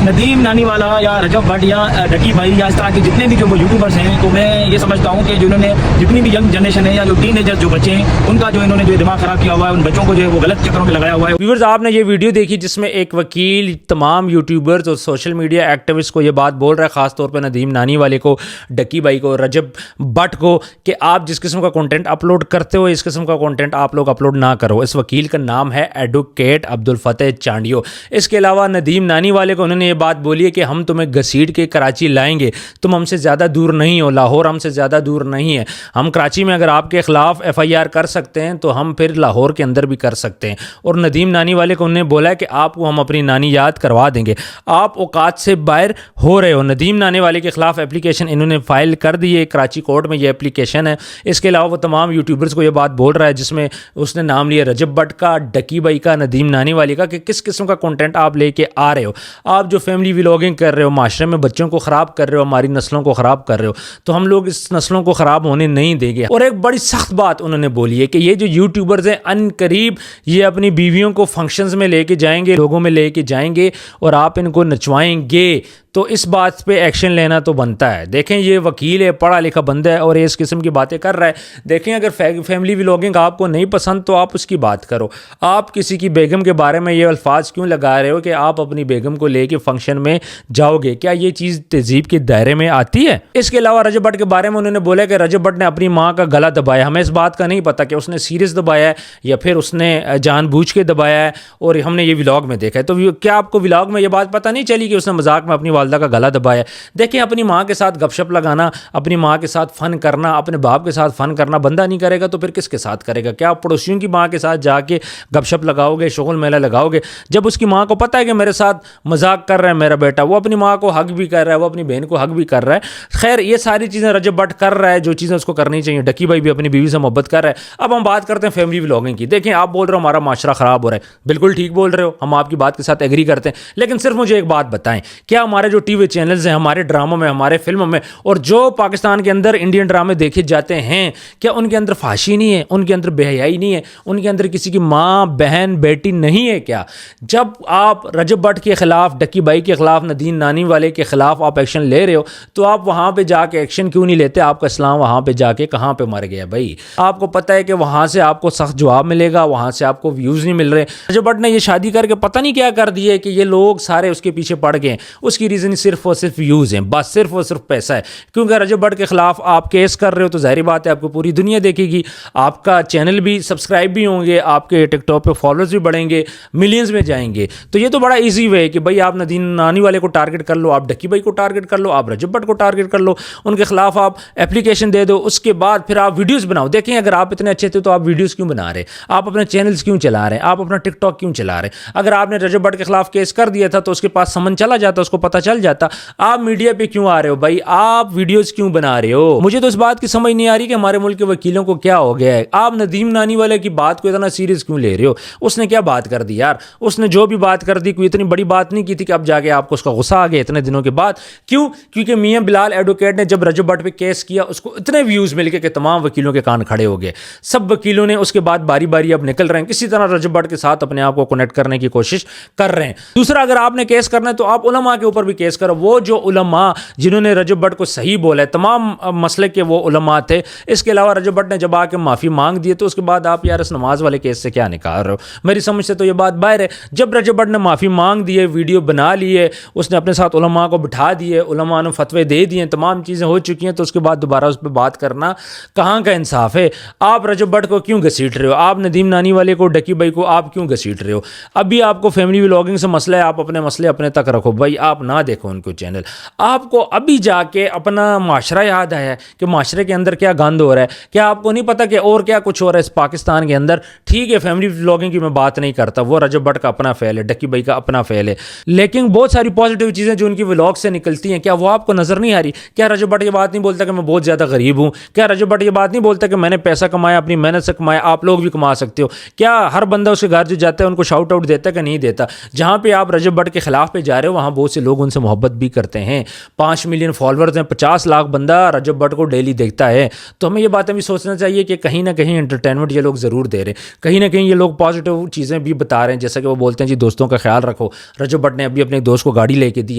नदीम नानीवाला या रजब भट्ट या डकी भाई या इस तरह के जितने भी जो यूट्यूबर्स हैं, तो मैं ये समझता हूँ कि जिन्होंने जितनी भी यंग जनरेशन है या जो टीनेजर्स जो बच्चे हैं, उनका जो इन्होंने जो दिमाग ख़राब किया हुआ है, उन बच्चों को जो है वो गलत चक्करों में लगाया हुआ है। व्यूअर्स, आपने ये वीडियो देखी जिसमें एक वकील तमाम यूट्यूबर्स और सोशल मीडिया एक्टिविस्ट को ये बात बोल रहा है, ख़ासतौर पर नदीम नानीवाले को, डकी भाई को, रजब भट्ट को, कि आप जिस किस्म का कंटेंट अपलोड करते हो इस किस्म का कंटेंट आप लोग अपलोड ना करो। इस वकील का नाम है एडवोकेट अब्दुल फतेह चांडियो। इसके अलावा नदीम नानीवाले को उन्होंने ये बात बोली है कि हम तुम्हें घसीट के कराची लाएंगे, तुम हमसे ज़्यादा दूर नहीं हो, लाहौर हमसे ज़्यादा दूर नहीं है। हम कराची में अगर आपके ख़िलाफ़ FIR कर सकते हैं तो हम फिर लाहौर के अंदर भी कर सकते हैं। और नदीम नानीवाले को उन्होंने बोला है कि आपको हम अपनी नानी याद करवा देंगे, आप औकात से बाहर हो रहे हो। नदीम नानीवाले के ख़िलाफ़ एप्लीकेशन इन्होंने फ़ाइल कर दी है, कराची कोर्ट में ये एप्लीकेशन है। इसके अलावा वो तमाम यूट्यूबर्स को ये बात बोल रहा है जिसमें उसने नाम लिया रजब भट्ट का, डकी भाई का, नदीम नानीवाले का, कि किस किस्म का कंटेंट आप लेके आ रहे हो। आप जो फैमिली व्लॉगिंग कर रहे हो, माशरे में बच्चों को ख़राब कर रहे हो, हमारी नस्लों को ख़राब कर रहे हो, तो हम लोग इस नस्लों को ख़राब होने नहीं देंगे। और एक बड़ी सख्त बात उन्होंने बोली है कि ये जो यूट्यूबर्स हैं अनकरीब ये अपनी बीवियों को फंक्शंस में लेके जाएंगे, लोगों में लेके जाएंगे और आप इनको नचवाएंगे, तो इस बात पे एक्शन लेना तो बनता है। देखें, ये वकील है, पढ़ा लिखा बंदा है और ये इस किस्म की बातें कर रहा है। देखें, अगर फैमिली व्लॉगिंग आपको नहीं पसंद तो आप उसकी बात करो। आप किसी की बेगम के बारे में ये अल्फाज क्यों लगा रहे हो कि आप अपनी बेगम को लेके फंक्शन में जाओगे? क्या ये चीज़ तहजीब के दायरे में आती है? इसके अलावा रजब भट्ट के बारे में उन्होंने बोला कि रजब भट्ट ने अपनी माँ का गला दबाया। हमें इस बात का नहीं पता कि उसने सीरियस दबाया है या फिर उसने जानबूझ के दबाया है, और हमने ये व्लॉग में देखा है। तो क्या आपको व्लॉग में ये बात पता नहीं चली कि उसने मजाक में अपनी वालदा का गला दबाया? देखिए, अपनी माँ के साथ गपशप लगाना, अपनी माँ के साथ फ़न करना, अपने बाप के साथ फ़न करना बंदा नहीं करेगा तो फिर किसके साथ करेगा? क्या आप पड़ोसियों की माँ के साथ जाके गपशप लगाओगे, शगुल मेला लगाओगे? जब उसकी माँ को पता है कि मेरे साथ मजाक कर रहा है मेरा बेटा, वो अपनी माँ को हक भी कर रहा है, वो अपनी बहन को हक भी कर रहा है। खैर, ये सारी चीज़ें रजब भट्ट कर रहा है जो चीज़ें उसको करनी चाहिए। डकी भाई भी अपनी बीवी से मोहब्बत कर रहा है। अब हम बात करते हैं फैमिली व्लॉगिंग की। देखें, आप बोल रहे हो हमारा माशरा ख़राब हो रहा है, बिल्कुल ठीक बोल रहे हो, हम आपकी बात के साथ एग्री करते हैं। लेकिन सिर्फ मुझे एक बात बताएं, क्या हमारे जो TV चैनल्स हैं, हमारे ड्रामों में, हमारे फिल्मों में और जो पाकिस्तान के अंदर इंडियन ड्रामे देखे जाते हैं, क्या उनके अंदर फाशी नहीं है? उनके अंदर बेहयाई नहीं है? उनके अंदर किसी की माँ, बहन, बेटी नहीं है क्या? जब आप रजब भट्ट के ख़िलाफ़, डकी भाई के ख़िलाफ़, नदीम नानीवाले के ख़िलाफ़ आप एक्शन ले रहे हो, तो आप वहाँ पे जाके एक्शन क्यों नहीं लेते? आपका इस्लाम वहाँ पे जाके कहाँ पे मर गया भाई? आपको पता है कि वहाँ से आपको सख्त जवाब मिलेगा, वहाँ से आपको व्यूज़ नहीं मिल रहे। रजब भट्ट ने ये शादी करके पता नहीं क्या कर दिया कि ये लोग सारे उसके पीछे पड़ गए। उसकी रीज़न सिर्फ और सिर्फ व्यूज़ हैं, बस सिर्फ और सिर्फ पैसा है। क्योंकि रजब भट्ट के ख़िलाफ़ आप केस कर रहे हो तो ज़ाहिर बात है आपको पूरी दुनिया देखेगी, आपका चैनल भी सब्सक्राइब भी होंगे, आपके टिकटॉक पे फॉलोअर्स भी बढ़ेंगे, मिलियंस में जाएंगे। तो ये तो बड़ा इजी वे है कि भाई आप नदीम नानीवाले को टारगेट कर लो, आप डकी भाई को टारगेट कर लो, आप रजब भट्ट को टारगेट कर लो, उनके खिलाफ आप एप्लीकेशन दे दो, उसके बाद फिर आप वीडियोज़ बनाओ। देखें, अगर आप इतने अच्छे थे तो आप वीडियोज़ क्यों बना रहे? आप अपने चैनल्स क्यों चला रहे हैं? आप अपना टिकटॉक क्यों चला रहे? अगर आपने रजब भट्ट के खिलाफ केस कर दिया था तो उसके पास समन चला जाता, उसको पता चल जाता। आप मीडिया पे क्यों आ रहे हो भाई? आप वीडियोस क्यों बना रहे हो? मुझे तो इस बात की समझ नहीं आ रही कि हमारे मुल्क के वकीलों को क्या हो गया है। आप नदीम नानीवाले की बात को इतना सीरियस क्यों ले रहे हो? उसने क्या बात कर दी यार? उसने जो भी बात कर दी कोई इतनी बड़ी बात नहीं की थी कि अब जाके आपको उसका गुस्सा आ गया इतने दिनों के बाद। क्यों? क्योंकि मियां बिलाल एडवोकेट ने जब रजब भट्ट पे केस किया उसको इतने व्यूज़ मिल गए कि तमाम वकीलों के कान खड़े हो गए। सब वकीलों ने उसके बाद बारी बारी अब निकल रहे हैं, किसी तरह रजब भट्ट के साथ अपने आप को कनेक्ट करने की कोशिश कर रहे हैं। दूसरा, अगर आपने केस करना है तो आप उलमा के ऊपर भी केस करो। वो जो उलमा जिन्होंने रजब भट्ट को सही बोला है, तमाम मसले के वो उलमा थे। इसके अलावा रजब भट्ट ने जब आके माफ़ी मांग दी तो उसके बाद आप यार इस नमाज वाले केस से क्या निकाल रहे हो? मेरी समझ से तो ये बात बाहर है। जब रजब भट्ट ने माफ़ी मांग दी है, वीडियो बना ली है, उसने अपने साथ उलमा को बिठा दिए, उलमा ने फतवे दे दिए, तमाम चीज़ें हो चुकी हैं, तो उसके बाद दोबारा उस पर बात करना कहाँ का इंसाफ है? आप रजब भट्ट को क्यों घसीट रहे हो? आप नदीम नानीवाले को, डकी भाई को आप क्यों घसीट रहे हो? अभी आपको फैमिली व्लॉगिंग से मसला है, आप अपने मसले अपने तक रखो भाई, आप ना देखो उनको चैनल। आपको अभी जाके अपना माशरा याद आया कि माशरे के अंदर क्या गंद हो रहा है? क्या आपको नहीं पता कि और क्या कुछ हो रहा है इस पाकिस्तान के अंदर? ठीक है, फैमिली व्लॉगिंग की मैं बात नहीं करता, वो रजब भट्ट का अपना फेल है, डकी भाई का अपना फेल है, लेकिन बहुत सारी पॉजिटिव चीज़ें जो उनकी व्लॉग से निकलती हैं, क्या वो आपको नज़र नहीं आ रही? क्या रजब भट्ट ये बात नहीं बोलता कि मैं बहुत ज़्यादा गरीब हूँ? क्या रजब भट्ट ये बात नहीं बोलता कि मैंने पैसा कमाया, अपनी मेहनत से कमाया, आप लोग भी कमा सकते हो? क्या हर बंदा उसके घर जो जाता है उनको शाउट आउट देता है कि नहीं देता? जहाँ पे आप रजब भट्ट के खिलाफ पे जा रहे हो वहाँ बहुत से लोग उनसे उनसे मोहब्बत भी करते हैं। 5 मिलियन फॉलोअर्स हैं, 50 लाख बंदा रजब भट्ट को डेली देखता है। तो हमें ये बातें भी सोचना चाहिए कि कहीं ना कहीं एंटरटेनमेंट ये लोग ज़रूर दे रहे हैं, कहीं ना कहीं ये लोग पॉजिटिव चीज़ें भी बता रहे हैं। जैसा कि वो बोलते हैं जी दोस्तों का ख्याल रखो। रजब भट्ट ने अभी अपने दोस्त को गाड़ी लेके दी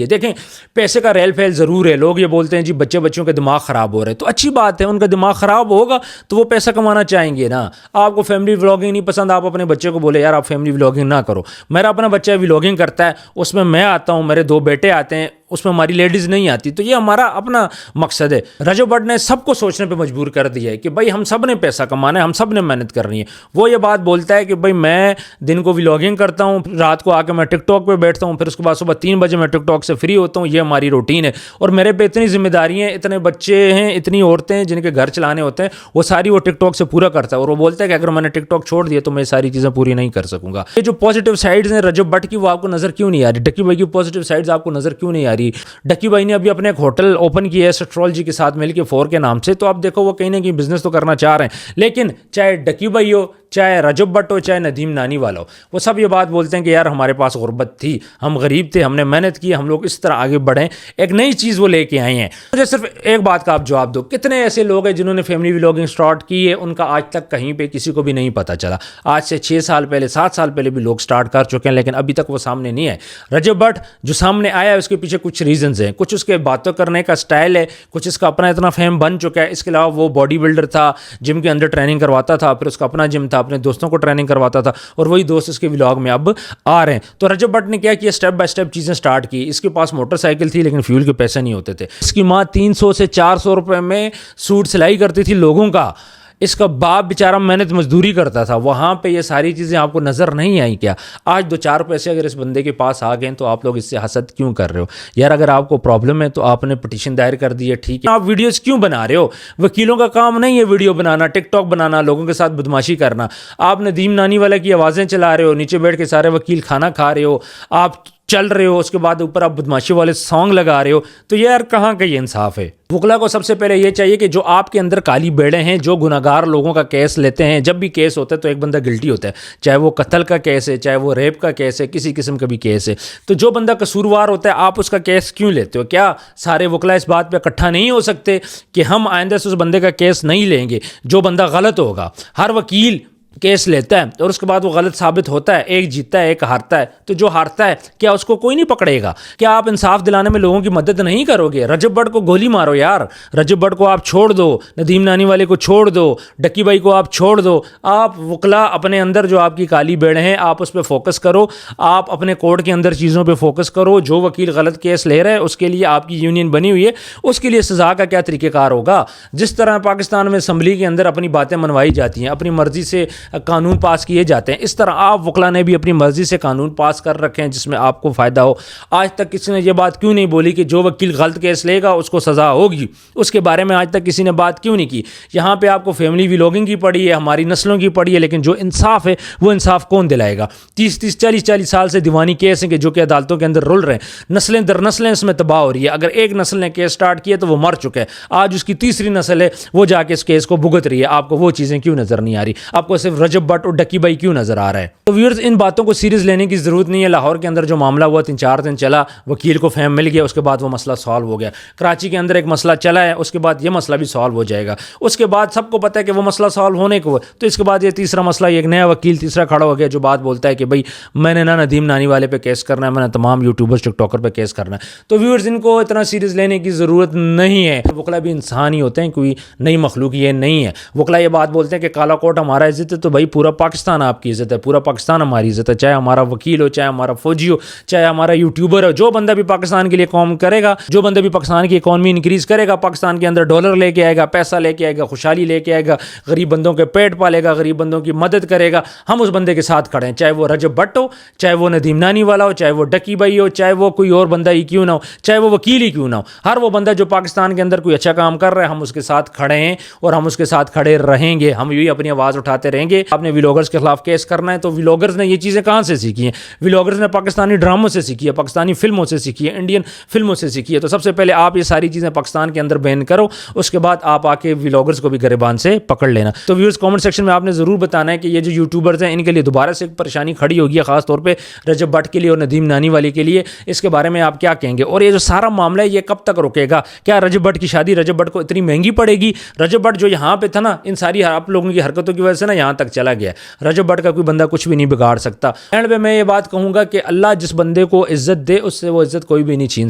है। देखें, पैसे का रेल फैल ज़रूर है। लोग ये बोलते हैं जी बच्चों के दिमाग ख़राब हो रहे हैं, तो अच्छी बात है, उनका दिमाग ख़राब होगा तो वो पैसा कमाना चाहेंगे ना। आपको फैमिली व्लॉगिंग नहीं पसंद, आप अपने बच्चे को बोले यार आप फैमिली व्लॉगिंग ना करो। मेरा अपना बच्चा व्लॉगिंग करता है, उसमें मैं आता हूँ, मेरे 2 बेटे आते हैं, उसमें हमारी लेडीज़ नहीं आती। तो ये हमारा अपना मकसद है। रजब भट्ट ने सबको सोचने पे मजबूर कर दिया है कि भाई हम सब ने पैसा कमाना है, हम सब ने मेहनत करनी है। वो ये बात बोलता है कि भाई मैं दिन को व्लॉगिंग करता हूँ, रात को आके मैं टिकटॉक पे बैठता हूँ, फिर उसके बाद सुबह 3 बजे मैं टिकटॉक से फ्री होता हूँ। ये हमारी रूटीन है और मेरे पे इतनी जिम्मेदारी हैं, इतने बच्चे हैं, इतनी औरतें हैं जिनके घर चलाने होते हैं, वो सारी वो टिकटॉक से पूरा करता है। और वो बोलता है कि अगर मैंने टिकटॉक छोड़ दिया तो मैं सारी चीज़ें पूरी नहीं कर सकूंगा। ये जो पॉजिटिव साइड्स हैं रजब भट्ट की, वो आपको नज़र क्यों नहीं आ रही? डक्की भाई की पॉजिटिव साइड्स आपको नज़र क्यों नहीं आ रही? डक्की भाई ने अभी अपने एक होटल ओपन किया है एस्ट्रोलॉजी के साथ मिलकर 4 के नाम से। तो आप देखो वो कहीं ना कहीं बिजनेस तो करना चाह रहे हैं, लेकिन चाहे डक्की भाई हो, चाहे रजब भट्ट हो, चाहे नदीम नानी वाला हो, वो सब ये बात बोलते हैं कि यार हमारे पास गुर्बत थी, हम गरीब थे, हमने मेहनत की, हम लोग इस तरह आगे बढ़े, एक नई चीज़ वो लेके आए हैं। मुझे सिर्फ एक बात का आप जवाब दो, कितने ऐसे लोग हैं जिन्होंने फैमिली व्लॉगिंग स्टार्ट की है, उनका आज तक कहीं पे किसी को भी नहीं पता चला? आज से 6 साल पहले, 7 साल पहले भी लोग स्टार्ट कर चुके हैं, लेकिन अभी तक वो सामने नहीं है। रजब भट्ट जो सामने आया है उसके पीछे कुछ रीजंस हैं, कुछ उसके बातों करने का स्टाइल है, कुछ इसका अपना इतना फेम बन चुका है। इसके अलावा वो बॉडी बिल्डर था, जिम के अंदर ट्रेनिंग करवाता था, फिर उसका अपना जिम था, अपने दोस्तों को ट्रेनिंग करवाता था, और वही दोस्त इसके व्लॉग में अब आ रहे हैं। तो रजब भट्ट ने क्या किया, स्टेप बाय स्टेप चीज़ें स्टार्ट की। इसके पास मोटरसाइकिल थी लेकिन फ्यूल के पैसे नहीं होते थे। इसकी माँ 300 से 400 रुपए में सूट सिलाई करती थी लोगों का। इसका बाप बेचारा मेहनत मजदूरी करता था। वहाँ पे ये सारी चीज़ें आपको नज़र नहीं आई क्या? आज 2-4 पैसे अगर इस बंदे के पास आ गए तो आप लोग इससे हसद क्यों कर रहे हो? यार अगर आपको प्रॉब्लम है तो आपने पिटीशन दायर कर दी है, ठीक है, आप वीडियोस क्यों बना रहे हो? वकीलों का काम नहीं है वीडियो बनाना, टिकटॉक बनाना, लोगों के साथ बदमाशी करना। आप नदीम नानी वाला की आवाज़ें चला रहे हो, नीचे बैठ के सारे वकील खाना खा रहे हो, आप चल रहे हो, उसके बाद ऊपर आप बदमाशी वाले सॉन्ग लगा रहे हो। तो यार कहाँ का ये इंसाफ है? वकला को सबसे पहले ये चाहिए कि जो आपके अंदर काली बेड़े हैं, जो गुनाहगार लोगों का केस लेते हैं, जब भी केस होता है तो एक बंदा गिल्टी होता है, चाहे वो कत्ल का केस है, चाहे वो रेप का केस है, किसी किस्म का भी केस है। तो जो बंदा कसूरवार होता है आप उसका केस क्यों लेते हो? क्या सारे वकला इस बात पर इकट्ठा नहीं हो सकते कि हम आइंदा से उस बंदे का केस नहीं लेंगे जो बंदा गलत होगा? हर वकील केस लेता है और उसके बाद वो गलत साबित होता है, एक जीतता है एक हारता है। तो जो हारता है क्या उसको कोई नहीं पकड़ेगा? क्या आप इंसाफ दिलाने में लोगों की मदद नहीं करोगे? रजब भट्ट को गोली मारो यार, रजब भट्ट को आप छोड़ दो, नदीम नानी वाले को छोड़ दो, डक्की भाई को आप छोड़ दो। आप वकला अपने अंदर जो आपकी काली बेड़ हैं आप उस पर फोकस करो, आप अपने कोर्ट के अंदर चीज़ों पर फोकस करो। जो वकील गलत केस ले रहे हैं उसके लिए आपकी यूनियन बनी हुई है, उसके लिए सज़ा का क्या तरीक़ेकार होगा? जिस तरह पाकिस्तान में असम्बली के अंदर अपनी बातें मनवाई जाती हैं, अपनी मर्जी से कानून पास किए जाते हैं, इस तरह आप वकला ने भी अपनी मर्जी से कानून पास कर रखे हैं जिसमें आपको फ़ायदा हो। आज तक किसी ने यह बात क्यों नहीं बोली कि जो वकील गलत केस लेगा उसको सज़ा होगी? उसके बारे में आज तक किसी ने बात क्यों नहीं की? यहाँ पे आपको फैमिली व्लॉगिंग की पड़ी है, हमारी नस्लों की पड़ी है, लेकिन जो इंसाफ है वो इंसाफ कौन दिलाएगा? 30-30, 40-40 साल से दीवानी केस हैं कि जो कि अदालतों के अंदर रुल रहे हैं, नस्लें दर नस्लें इसमें तबाह हो रही है। अगर एक नस्ल ने केस स्टार्ट किया तो वो मर चुका है, आज उसकी तीसरी नस्ल है वो जाके इस केस को भुगत रही है। आपको वो चीज़ें क्यों नज़र नहीं आ रही? आपको सिर्फ रजब भट्ट और डक्की भाई क्यों नजर आ रहा है? तो व्यूअर्स इन बातों को सीरियस लेने की जरूरत नहीं है। लाहौर के अंदर जो मामला हुआ 3-4 दिन चला, वकील को फेम मिल गया, उसके बाद वो मसला सॉल्व हो गया। कराची के अंदर एक मसला चला है, उसके बाद ये मसला भी सॉल्व हो जाएगा। उसके बाद सबको पता है कि वो मसला सॉल्व होने को, तो इसके बाद ये तीसरा मसला, एक नया वकील तीसरा खड़ा हो गया जो बात बोलता है कि भाई मैंने ना नदीम नानी वाले पे केस करना है, मैंने तमाम यूट्यूबर्स टिकटॉकर पे केस करना है। तो व्यूअर्स इनको इतना सीरियस लेने की ज़रूरत नहीं है। वकला भी इंसान ही होते हैं, कोई नई मखलूक ये नहीं है। वकला ये बात बोलते हैं कि काला कोट हमारा इज्जत है, तो भाई पूरा पाकिस्तान आपकी इज्जत है, पूरा पाकिस्तान हमारी इज्जत है। चाहे हमारा वकील हो, चाहे हमारा फौजी हो, चाहे हमारा यूट्यूबर हो, जो बंदा भी पाकिस्तान के लिए काम करेगा, जो बंदा भी पाकिस्तान की इकॉनमी इंक्रीज़ करेगा, पाकिस्तान के अंदर डॉलर लेके आएगा, पैसा लेके आएगा, खुशहाली लेके आएगा, गरीब बंदों के पेट पालेगा, गरीब बंदों की मदद करेगा, हम उस बंदे के साथ खड़े हैं। चाहे वो रजब भट्ट हो, चाहे वो नदीम नानी वाला हो, चाहे वो डक्की भाई हो, चाहे वो कोई और बंदा ही क्यों ना हो, चाहे वो वकील ही क्यों ना हो, हर वो बंदा जो पाकिस्तान के अंदर कोई अच्छा काम कर रहा है हम उसके साथ खड़े हैं और हम उसके साथ खड़े रहेंगे। हम यही अपनी आवाज़ उठाते रहेंगे करेंगे, आपने व्लॉगर्स के खिलाफ केस करना है। तो व्लॉगर्स ने ये चीज़ें कहाँ से सीखी हैं? व्लॉगर्स ने पाकिस्तानी ड्रामों से सीखी है, पाकिस्तानी फिल्मों से सीखी है, इंडियन फिल्मों से सीखी है। तो सबसे पहले आप ये सारी चीज़ें पाकिस्तान के अंदर बैन करो, उसके बाद आप आके व्लॉगर्स को भी गिरबान से पकड़ लेना। तो व्यूअर्स कमेंट सेक्शन में आपने ज़रूर बताना है कि ये जो यूट्यूबर्स हैं इनके लिए दोबारा से एक परेशानी खड़ी होगी है, खासतौर पे रजब भट्ट के लिए और नदीम नानी वाले के लिए। इसके बारे में आप क्या कहेंगे? और ये जो सारा मामला है ये कब तक रुकेगा? क्या रजब भट्ट की शादी रजब भट्ट को इतनी महंगी पड़ेगी? रजब भट्ट जो यहाँ पे था ना, इन सारी आप लोगों की हरकतों की वजह से ना यहाँ तक चला गया। रजब भट्ट का कोई बंदा कुछ भी नहीं बिगाड़ सकता। एंड पे मैं ये बात कहूँगा कि अल्लाह जिस बंदे को इज्जत दे उससे वो इज्जत कोई भी नहीं छीन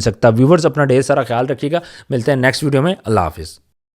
सकता। व्यूवर्स अपना ढेर सारा ख्याल रखिएगा, मिलते हैं नेक्स्ट वीडियो में। अल्लाह हाफिज़।